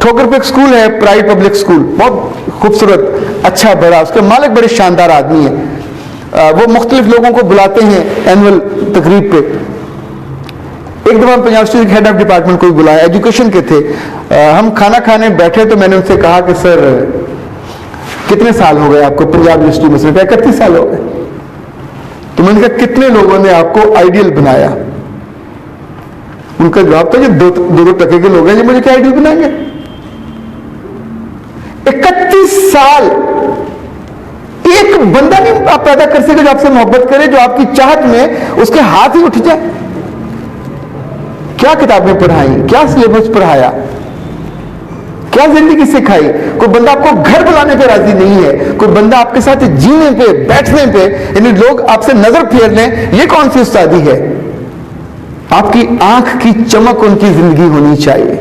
खोखर पे एक स्कूल है, प्राइवेट पब्लिक स्कूल, बहुत खूबसूरत, अच्छा, बड़ा, उसके मालिक बड़े शानदार आदमी है। वो मुख्तलिफ लोगों को बुलाते हैं एनुअल तकरीब पे। एक दफा Punjab state head of department को भी बुलाया, एजुकेशन के थे। हम खाना खाने बैठे तो मैंने उनसे कहा कि सर कितने साल हो गए आपको पंजाब यूनिवर्सिटी में? 31 साल हो गए। तो मैंने कहा कितने लोगों ने आपको आइडियल बनाया? उनका जवाब था, ये दो टके के लोग हैं, ये मुझे क्या आइडियल बनाएंगे? 31 साल एक बंदा नहीं आप पैदा कर सके जो आपसे मोहब्बत करे, जो आपकी चाहत में उसके हाथ ही उठ जाए। क्या किताबें पढ़ाई, क्या सिलेबस पढ़ाया, क्या जिंदगी सिखाई? कोई बंदा आपको घर बुलाने पे राजी नहीं है, कोई बंदा आपके साथ जीने पे, बैठने पे, यानी लोग आपसे नजर फेर लें, ये कौन सी उस्तादी है? आपकी आंख की चमक उनकी जिंदगी होनी चाहिए।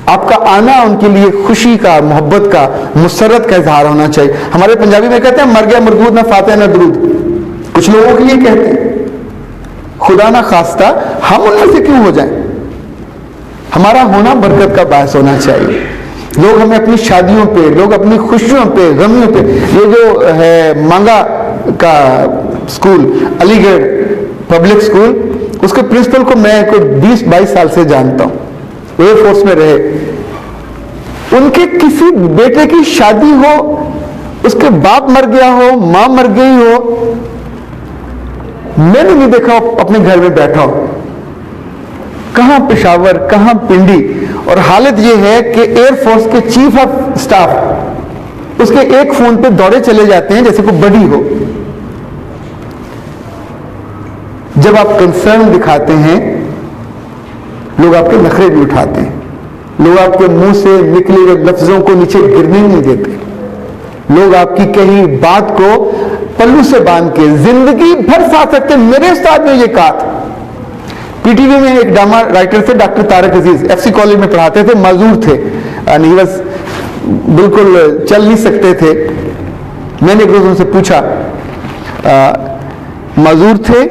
आपका आना उनके लिए खुशी का, मोहब्बत का, मुसरत का इजहार होना चाहिए। हमारे पंजाबी में कहते हैं मर गया मरगूद ना फातिहा ना दरूद। कुछ लोगों के लिए कहते हैं, खुदा ना खास्ता हम उनमें से क्यों हो जाएं? हमारा होना बरकत का बायस होना चाहिए। लोग हमें अपनी शादियों पे, लोग अपनी खुशियों पे, गमियों पे, ये जो है मांगा का स्कूल, अलीगढ़ पब्लिक स्कूल, उसके प्रिंसिपल को मैं कोई 20-22 साल से जानता हूं, एयरफोर्स में रहे। उनके किसी बेटे की शादी हो, उसके बाप मर गया हो, मां मर गई हो, मैंने नहीं देखा अपने घर में बैठा हो। कहां पेशावर, कहां पिंडी। और हालत यह है कि एयरफोर्स के चीफ ऑफ स्टाफ उसके एक फोन पे दौड़े चले जाते हैं जैसे कोई बड़ी हो। जब आप कंसर्न दिखाते हैं, लोग आपके नखरे भी उठाते हैं, लोग आपके मुंह से निकले हुए लफ्जों को नीचे गिरने नहीं देते, लोग आपकी कही बात को पल्लू से बांध के जिंदगी भर साथ सकते। मेरे उस्ताद ने यह कहा था, पीटीवी में एक ड्रामा राइटर थे डॉक्टर तारक अजीज, एफसी कॉलेज में पढ़ाते थे, माजूर थे, बस बिल्कुल चल नहीं सकते थे। मैंने एक रोज उनसे पूछा, माजूर थे,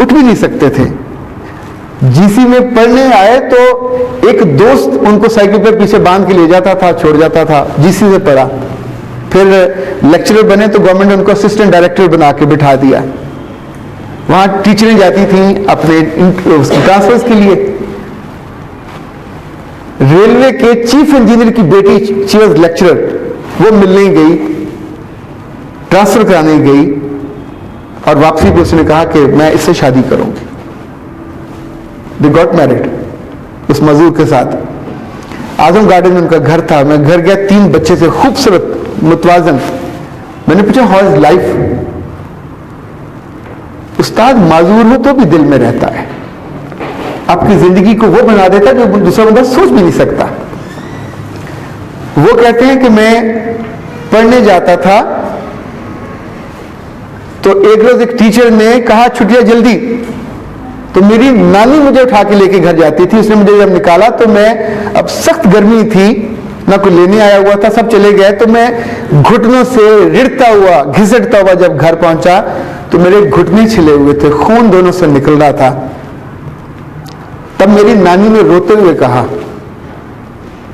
उठ भी नहीं सकते थे, जीसी में पढ़ने आए तो एक दोस्त उनको साइकिल पर पीछे बांध के ले जाता था, छोड़ जाता था, जीसी से पढ़ा, फिर लेक्चरर बने तो गवर्नमेंट ने उनको असिस्टेंट डायरेक्टर बना के बिठा दिया। वहां टीचरें जाती थी अपने ट्रांसफर्स के लिए। रेलवे के चीफ इंजीनियर की बेटी, शी वाज लेक्चरर, वो मिलने गई, ट्रांसफर कराने गई, और वापसी पे उसने कहा कि मैं इससे शादी करूंगी। दे गॉट मैरिड उस मजदूर के साथ। आजम गार्डन में उनका घर था, मैं घर गया, 3 बच्चे से, खूबसूरत, मुतवाजन। मैंने पूछा हाउ इज लाइफ? उस्ताद माजूर हो तो भी दिल में रहता है, आपकी जिंदगी को वो बना देता है जो दूसरा बंदा सोच भी नहीं सकता। वो कहते हैं कि मैं पढ़ने जाता था तो एक रोज एक टीचर ने कहा छुट्टियां जल्दी, तो मेरी नानी मुझे उठा के लेके घर जाती थी। उसने मुझे जब निकाला तो मैं, अब सख्त गर्मी थी, ना कोई लेने आया हुआ था, सब चले गए, तो मैं घुटनों से रिड़ता हुआ, घिसटता हुआ जब घर पहुंचा तो मेरे घुटने छिले हुए थे, खून दोनों से निकल रहा था। तब मेरी नानी ने रोते हुए कहा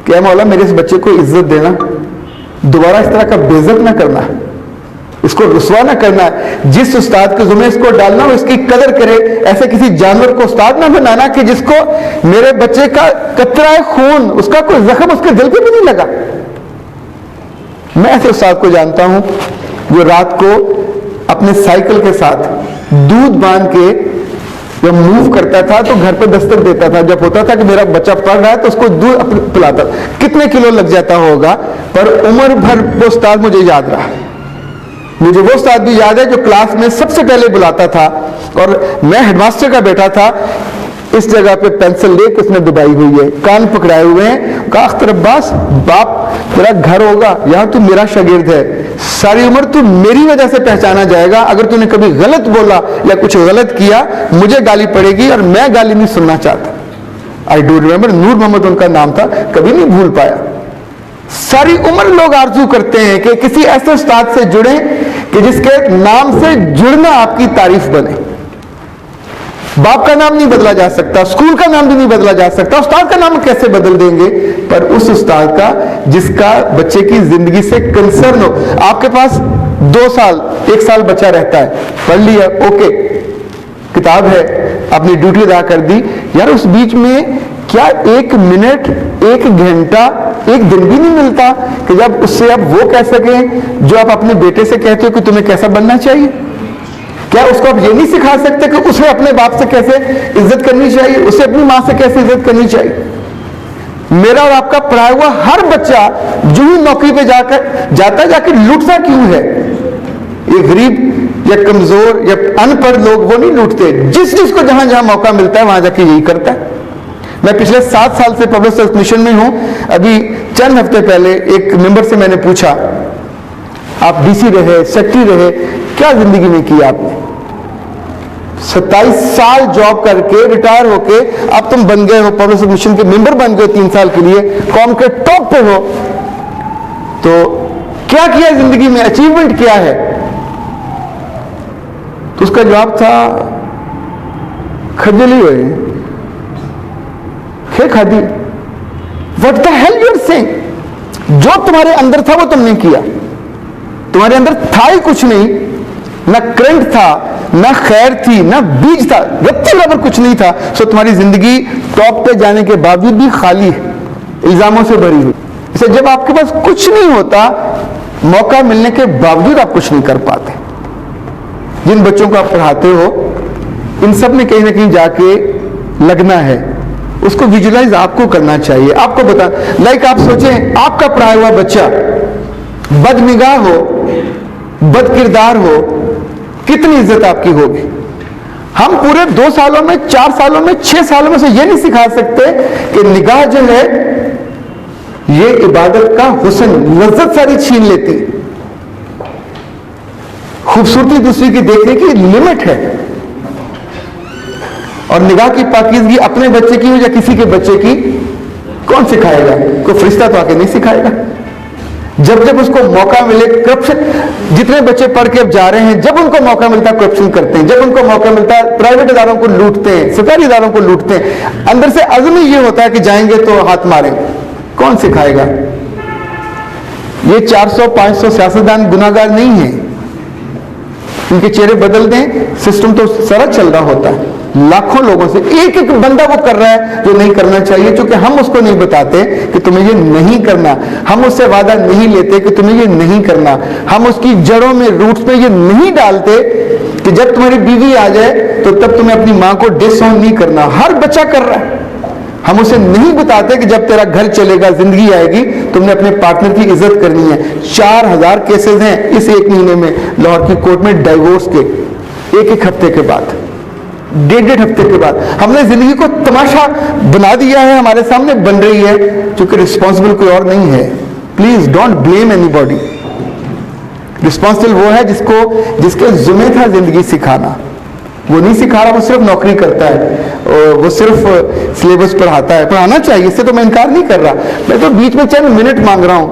कि मौला मेरे इस बच्चे को इज्जत देना, दोबारा इस तरह का बेइज्जत ना करना, इसको रुसवा ना करना, जिस उस्ताद के जुम्मे इसको डालना हो इसकी कदर करे। ऐसे किसी जानवर को उस्ताद ना बनाना कि जिसको मेरे बच्चे का कतरा खून, उसका कोई जख्म उसके दिल पे भी नहीं लगा। मैं ऐसे उस्ताद को जानता हूं जो रात को अपने साइकिल के साथ दूध बांध के जब मूव करता था तो घर पे दस्तक देता था। जब होता था कि मेरा बच्चा पढ़ रहा है तो उसको दूध पिलाता। कितने किलो लग जाता होगा, पर उम्र भर वो उस्ताद मुझे याद रहा। मुझे वो उस्ताद भी याद है जो क्लास में सबसे पहले बुलाता था, और मैं हेडमास्टर का बेटा था। इस जगह पे पेंसिल लेके उसने दबाई हुई है, कान पकड़ाए हुए हैं, कहा अख्तर अब्बास बाप तेरा घर होगा, यहां तू मेरा शागिर्द है, सारी उम्र तू मेरी वजह से पहचाना जाएगा। अगर तूने कभी गलत बोला या कुछ गलत किया मुझे गाली पड़ेगी, और मैं गाली नहीं सुनना चाहता। आई डू रिमेंबर, नूर मोहम्मद उनका नाम था, कभी नहीं भूल पाया। सारी उम्र लोग आरजू करते हैं कि किसी ऐसे उस्ताद से जुड़े कि जिसके नाम से जुड़ना आपकी तारीफ बने। बाप का नाम नहीं बदला जा सकता, स्कूल का नाम भी नहीं बदला जा सकता, उस्ताद का नाम कैसे बदल देंगे? पर उस उस्ताद का जिसका बच्चे की जिंदगी से कंसर्न हो। आपके पास 2 साल 1 साल बच्चा रहता है, पढ़ लिया, ओके, किताब है, अपनी ड्यूटी अदा कर दी। यार उस बीच में क्या 1 मिनट, 1 घंटा, 1 दिन भी नहीं मिलता कि जब उससे आप वो कह सकें जो आप अपने बेटे से कहते हो कि तुम्हें कैसा बनना चाहिए? क्या उसको आप ये नहीं सिखा सकते कि उसे अपने बाप से कैसे इज्जत करनी चाहिए, उसे अपनी माँ से कैसे इज्जत करनी चाहिए? मेरा और आपका पढ़ाया हुआ हर बच्चा जो ही नौकरी पे जाकर लूटता क्यों है? ये गरीब या कमजोर या अनपढ़ लोग वो नहीं लूटते, जिसको जहां जहां मौका मिलता है वहां जाके यही करता है। मैं पिछले 7 साल से पब्लिक सर्विस मिशन में हूं। अभी चंद हफ्ते पहले एक मेंबर से मैंने पूछा, आप डीसी रहे, सेक्रेटरी रहे, क्या जिंदगी में किया आपने? 27 साल जॉब करके रिटायर होके अब तुम बन गए हो पब्लिक सर्विस मिशन के मेंबर बन गए 3 साल के लिए, कॉम के टॉप पे हो, तो क्या किया जिंदगी में, अचीवमेंट क्या है? तो उसका जवाब था, खजली हुए, खे खादी। What the hell you are saying? जो तुम्हारे अंदर था वो तुमने किया, तुम्हारे अंदर था ही कुछ नहीं, ना करंट था, ना खैर थी, ना बीज था, रत्ती बराबर कुछ नहीं था। सो तुम्हारी जिंदगी टॉप पे जाने के बावजूद भी खाली है, इल्जामों से भरी हुई। इसलिए जब आपके पास कुछ नहीं होता, मौका मिलने के बावजूद आप कुछ नहीं कर पाते। जिन बच्चों को आप पढ़ाते हो, इन सब में कहीं ना कहीं जाके लगना है, उसको विजुलाइज आपको करना चाहिए। आपको बता, लाइक आप सोचें, आपका पढ़ाया हुआ बच्चा बदनिगाह हो, बद किरदार हो, कितनी इज्जत आपकी होगी? हम पूरे 2 सालों में, 4 सालों में, 6 सालों में से ये नहीं सिखा सकते कि निगाह जो है ये इबादत का हुस्न, लज्जत सारी छीन लेती। खूबसूरती दूसरी की देखने की लिमिट है, और निगाह की पाकीज़गी अपने बच्चे की हो या किसी के बच्चे की, कौन सिखाएगा? कोई फरिश्ता तो आके नहीं सिखाएगा। जब जब उसको मौका मिले, करप्शन, जितने बच्चे पढ़ के अब जा रहे हैं, जब उनको मौका मिलता है करप्शन करते हैं, जब उनको मौका मिलता है प्राइवेट इदारों को लूटते हैं, सरकारी इदारों को लूटते हैं। अंदर से अज़्म ही ये होता है कि जाएंगे तो हाथ मारेंगे। कौन सिखाएगा? ये 400-500 सियासतदान गुनाहगार नहीं है, उनके चेहरे बदल दें, सिस्टम तो सारा चल रहा होता है। लाखों लोगों से एक एक बंदा वो कर रहा है जो नहीं करना चाहिए, क्योंकि हम उसको नहीं बताते कि तुम्हें ये नहीं करना, हम उससे वादा नहीं लेते कि तुम्हें ये नहीं करना, हम उसकी जड़ों में, रूट्स में ये नहीं डालते कि जब तुम्हारी बीवी आ जाए तो तब तुम्हें अपनी मां को डिसऑन नहीं करना। हर बच्चा कर रहा है। हम उसे नहीं बताते कि जब तेरा घर चलेगा, जिंदगी आएगी, तुमने अपने पार्टनर की इज्जत करनी है। 4000 केसेस हैं इस 1 महीने में लाहौर की कोर्ट में डाइवोर्स के, एक हफ्ते के बाद, 1.5 हफ्ते के बाद। हमने जिंदगी को तमाशा बना दिया है, हमारे सामने बन रही है, क्योंकि रिस्पॉन्सिबल कोई और नहीं है। Please don't blame anybody. Responsible वो है जिसके जुम्मे था जिंदगी सिखाना। वो नहीं सिखा रहा, वो सिर्फ नौकरी करता है, और वो सिर्फ सिलेबस पढ़ाता है। पढ़ाना चाहिए, इससे तो मैं इनकार नहीं कर रहा, मैं तो बीच में चंद मिनट मांग रहा हूं।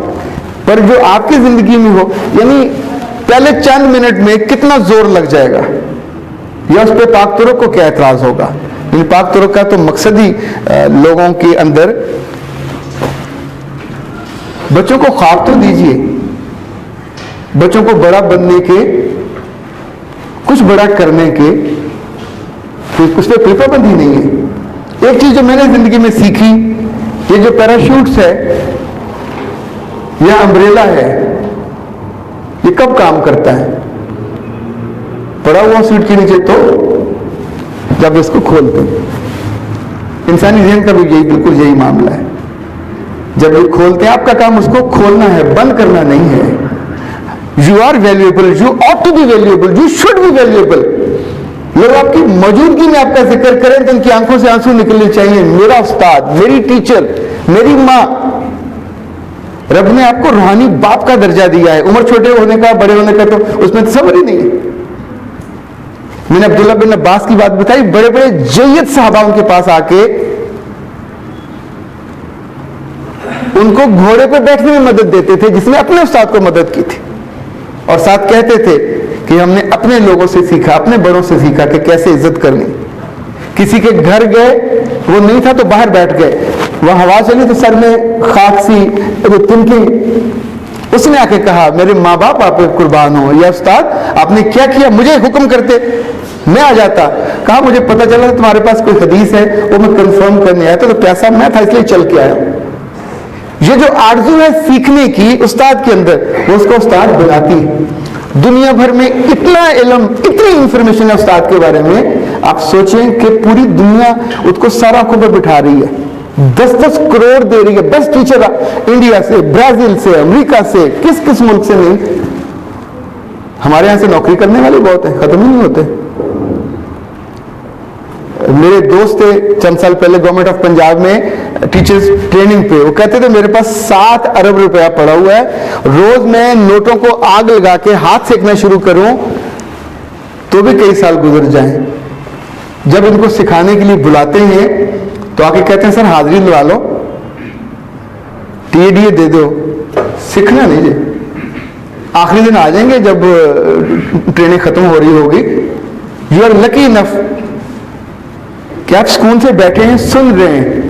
पर जो आपकी जिंदगी में हो, यानी पहले चंद मिनट में कितना जोर लग जाएगा, या उस पर पाक तुरुक को क्या एतराज होगा? इन पाक तुरुक का तो मकसद ही लोगों के अंदर, बच्चों को ख्वाब तो दीजिए, बच्चों को बड़ा बनने के, कुछ बड़ा करने के, उस पर कोई पाबंदी नहीं है। एक चीज जो मैंने जिंदगी में सीखी, ये जो पैराशूट्स है या अम्ब्रेला है, ये कब काम करता है? पड़ा हुआ सीट के नीचे, तो जब इसको खोलते हैं। इंसानी ज़हन का भी बिल्कुल यही मामला है। जब ये खोलते हैं, आपका काम उसको खोलना है, बंद करना नहीं है। You are valuable, you ought to be valuable, you should be valuable. लोग आपकी मौजूदगी में आपका जिक्र करें तो उनकी आंखों से आंसू निकलने चाहिए। मेरा उस्ताद, मेरी टीचर, मेरी माँ, रब ने आपको रूहानी बाप का दर्जा दिया है। उम्र छोटे होने का, बड़े होने का तो उसमें तसव्वुर ही नहीं है। मैंने अब्दुल्लाह बिन अब्बास की बात बताई, बड़े बड़े जय्यद साहबा उनके पास आके उनको घोड़े पे बैठने में मदद देते थे, जिसने अपने उस्ताद को मदद की थी, और साथ कहते थे कि हमने अपने लोगों से सीखा, अपने बड़ों से सीखा कि कैसे इज्जत करनी। किसी के घर गए, वो नहीं था तो बाहर बैठ गए, वह हवा चली तो सर में खाक सी वो तिनकी। उसने आके कहा मेरे माँ बाप आप पे कुर्बान हो, या उस्ताद आपने क्या किया, मुझे हुक्म करते मैं आ जाता। कहा मुझे पता चला तुम्हारे पास कोई हदीस है, वो मैं कंफर्म करने आया था, तो प्यासा मैं था इसलिए चल के आया। ये जो आरज़ू है सीखने की उस्ताद के अंदर, वो उसको उस्ताद बनाती है। दुनिया भर में इतना इल्म, इतनी इंफॉर्मेशन है उस्ताद के बारे में, आप सोचें कि पूरी दुनिया उसको सर आंखों पर बिठा रही है, 10-10 करोड़ दे रही है। बेस्ट टीचर इंडिया से, ब्राजील से, अमेरिका से, किस किस मुल्क से नहीं। हमारे यहां से नौकरी करने वाले बहुत है, खत्म ही नहीं होते। मेरे दोस्त थे चंद साल पहले गवर्नमेंट ऑफ पंजाब में टीचर्स ट्रेनिंग पे, वो कहते थे मेरे पास 7 अरब रुपया पड़ा हुआ है, रोज मैं नोटों को आग लगा के हाथ सेकना शुरू करूं तो भी कई साल गुजर जाएं। जब इनको सिखाने के लिए बुलाते हैं तो आके कहते हैं सर हाजिरी लगा लो, टीए दे दो, सीखना नहीं जी। आखिरी दिन आ जाएंगे जब ट्रेनिंग खत्म हो रही होगी। यू आर लकी इनफ कि आप स्कूल से बैठे हैं, सुन रहे हैं,